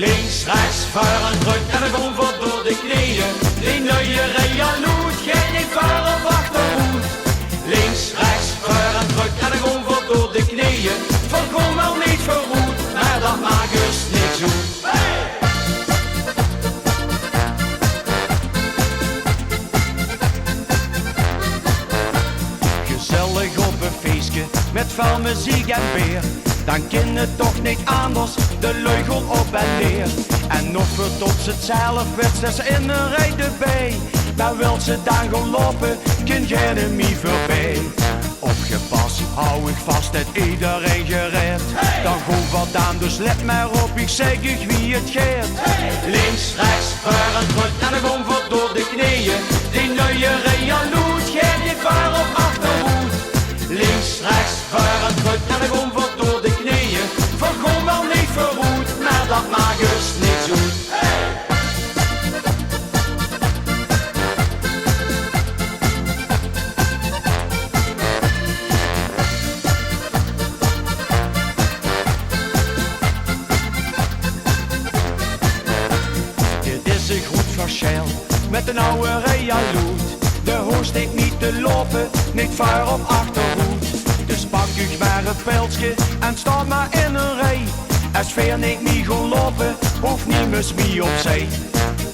Links, rechts, voor en druk en dan gewoon voor door de knieën. Die nieuwe Realoud, geen voor of achterhoed. Links, rechts, voor en druk en dan gewoon voor door de knieën. Voorkom wel niet verroet, maar dat maakt dus niks goed. Gezellig op een feestje met veel muziek en beer. Dan kan het toch niet anders, de leugel op en neer. En nog verdopt ze het zelf, werd ze in een rij erbij. Maar wil ze dan gaan lopen, kan geen mij voorbij. Opgepast, hou ik vast, het iedereen gered. Dan goed wat aan, dus let maar op, ik zeg je wie het geeft. Links, rechts, voor en druk en dan gewoon voor door de knieën. Die nieuwe Realoud, geen voor op achterhoed. Links, rechts, voor en druk en dan gewoon voor door de knieën. Voorkom wel niet verroet, maar dat maakt dus niks goed. Dit is een goed verschil met een oude Realoud. De hoest steekt niet te lopen, niet voor op achterhoed. Dus pak u maar een pijltje en sta maar in een rij. Als veer niet gaan lopen, hoeft niet mis mee opzij.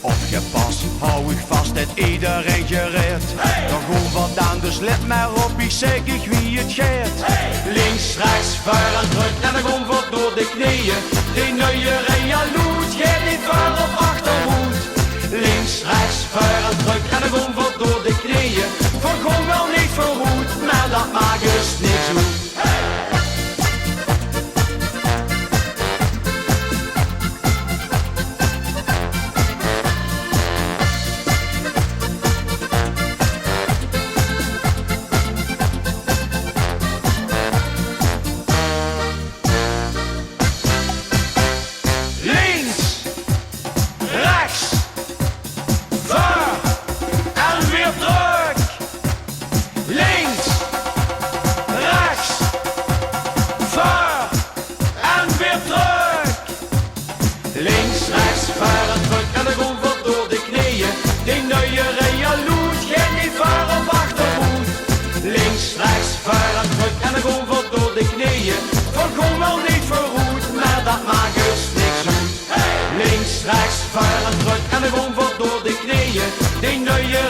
Opgepast, hou ik vast, het iedereen gered. Dan gewoon wat aan, dus let maar op, ik zeg ik wie het geeft. Links, rechts, voor en druk en dan gewoon voor door de knieën. Die nieuwe Realoud, geen niet voor op achterhoed. Links, rechts, voor en druk en dan gewoon voor door de knieën. Voorkom wel niet verroet, maar dat maakt dus niks goed. Links, rechts, voor en druk en dan gewoon voor door de knieën. Die nieuwe Realoud, geen niet voor op achterhoed. Links, rechts, voor en druk en dan gewoon voor door de knieën. Voorkom wel niet verroet, maar dat maakt dus niks goed. Links, rechts, voor en druk en dan gewoon voor door de knieën. Die nieuwe